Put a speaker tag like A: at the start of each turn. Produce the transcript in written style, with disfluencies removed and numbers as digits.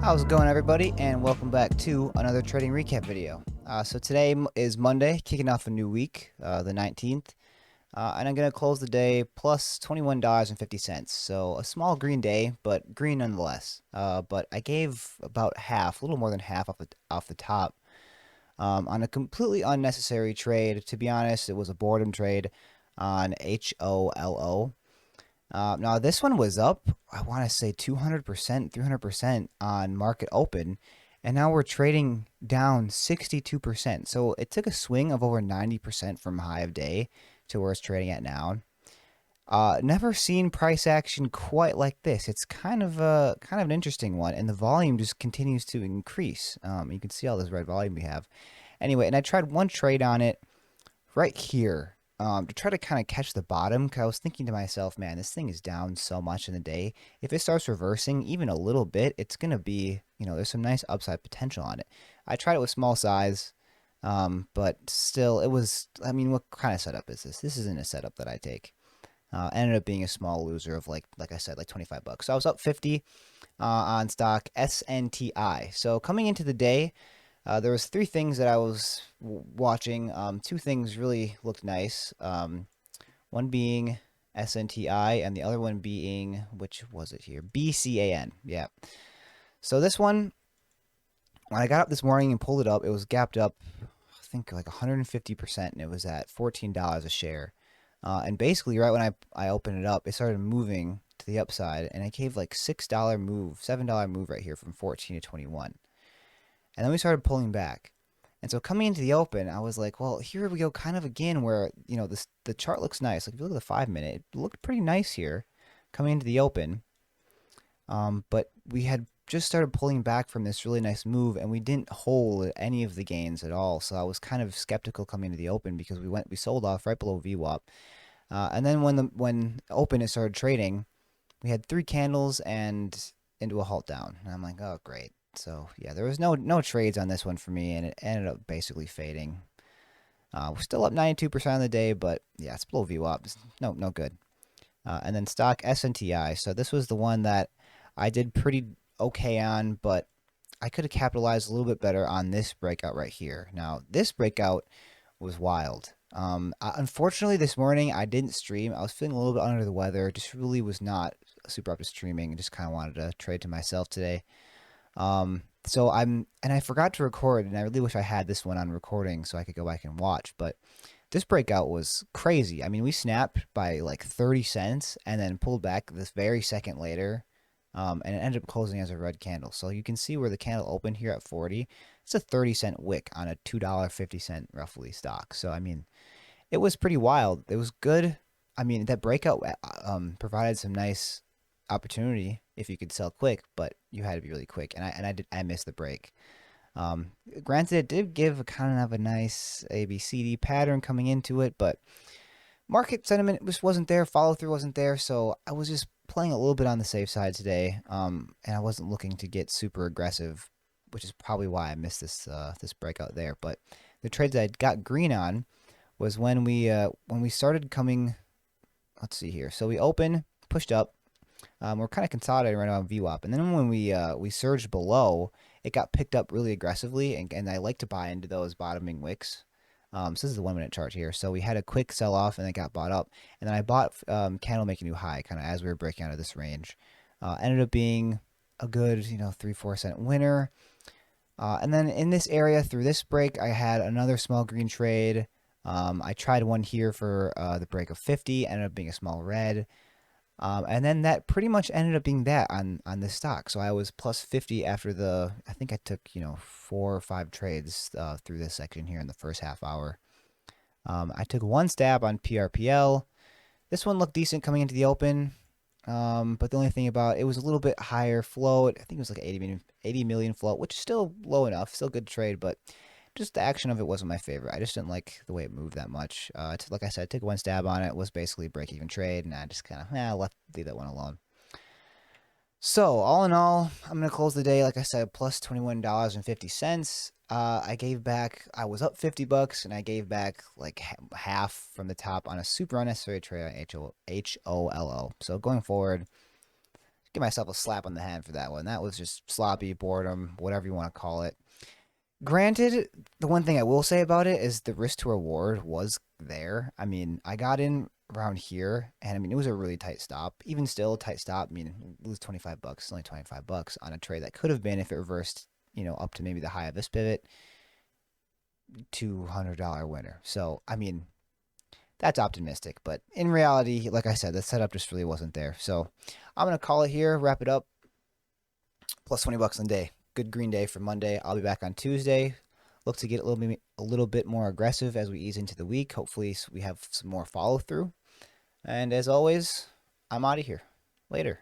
A: How's it going, everybody, and welcome back to another trading recap video. So today is Monday, kicking off a new week, the 19th, and I'm going to close the day plus $21.50. So a small green day, but green nonetheless. But I gave about half, a little more than half off the top, on a completely unnecessary trade. To be honest, it was a boredom trade on HOLO. Now this one was up, I want to say 200%, 300% on market open, and now we're trading down 62%. So it took a swing of over 90% from high of day to where it's trading at now. Never seen price action quite like this. It's kind of an interesting one, and the volume just continues to increase. You can see all this red volume we have. Anyway, and I tried one trade on it right here to try to kind of catch the bottom, because I was thinking to myself, man, this thing is down so much in the day. If it starts reversing even a little bit, it's going to be, there's some nice upside potential on it. I tried it with small size, but still, it was, what kind of setup is this? This isn't a setup that I take. Ended up being a small loser of like I said, like 25 bucks. So I was up 50 on stock SNTI. So coming into the day, there was three things that I was watching. Two things really looked nice. One being SNTI, and the other one being, which was it here? BCAN. Yeah. So this one, when I got up this morning and pulled it up, it was gapped up, I think like 150%, and it was at $14 a share. And basically, right when I opened it up, it started moving to the upside, and it gave like $6 move, $7 move right here from 14 to 21. And then we started pulling back. And so coming into the open, I was like, well, here we go kind of again where, the chart looks nice. Like if you look at the 5-minute, it looked pretty nice here coming into the open. But we had just started pulling back from this really nice move, and we didn't hold any of the gains at all. So I was kind of skeptical coming into the open, because we sold off right below VWAP. And then when open it started trading, we had 3 candles and into a halt down. And I'm like, oh, great. So yeah, there was no trades on this one for me, and it ended up basically fading. We're still up 92% of the day, but yeah, it's below VWAP. It's no good. And then stock SNTI. So this was the one that I did pretty okay on, but I could have capitalized a little bit better on this breakout right here. Now this breakout was wild. Unfortunately, this morning I didn't stream. I was feeling a little bit under the weather. Just really was not super up to streaming. I just kind of wanted to trade to myself today. So I forgot to record, and I really wish I had this one on recording so I could go back and watch, but this breakout was crazy. We snapped by like 30 cents and then pulled back this very second later, and it ended up closing as a red candle. So you can see where the candle opened here at 40. It's a 30-cent wick on a $2.50 roughly stock. So, it was pretty wild. It was good. That breakout provided some nice opportunity if you could sell quick, but you had to be really quick, and I missed the break. Granted, it did give a kind of a nice ABCD pattern coming into it, but market sentiment just wasn't there, follow through wasn't there, so I was just playing a little bit on the safe side today, and I wasn't looking to get super aggressive, which is probably why I missed this breakout there. But the trades I got green on was when we started coming. Let's see here. So we opened, pushed up. We're kind of consolidating right around VWAP, and then when we surged below, it got picked up really aggressively, and I like to buy into those bottoming wicks. So this is the 1-minute chart here. So we had a quick sell off, and it got bought up, and then I bought candle making new high kind of as we were breaking out of this range. Ended up being a good 3-4 cent winner. And then in this area through this break, I had another small green trade. I tried one here for the break of 50, ended up being a small red. And then that pretty much ended up being that on this stock. So I was plus 50 after I think I took, 4 or 5 trades through this section here in the first half hour. I took one stab on PRPL. This one looked decent coming into the open. But the only thing about it was a little bit higher float. I think it was like 80 million float, which is still low enough, still good trade, but just the action of it wasn't my favorite. I just didn't like the way it moved that much. Like I said, I took one stab on it. It was basically a break-even trade, and I just kind of leave that one alone. So all in all, I'm going to close the day, like I said, plus $21.50. I was up 50 bucks, and I gave back like half from the top on a super unnecessary trade on HOLO. So going forward, give myself a slap on the hand for that one. That was just sloppy, boredom, whatever you want to call it. Granted, the one thing I will say about it is the risk to reward was there. I mean, I got in around here, and I mean, it was a really tight stop. Even still, tight stop. I mean, lose 25 bucks, only 25 bucks on a trade that could have been, if it reversed, up to maybe the high of this pivot, $200 winner. So, I mean, that's optimistic. But in reality, like I said, the setup just really wasn't there. So, I'm going to call it here, wrap it up. Plus 20 bucks on the day. Good green day for Monday. I'll be back on Tuesday. Look to get a little bit more aggressive as we ease into the week. Hopefully we have some more follow through. And as always, I'm out of here. Later.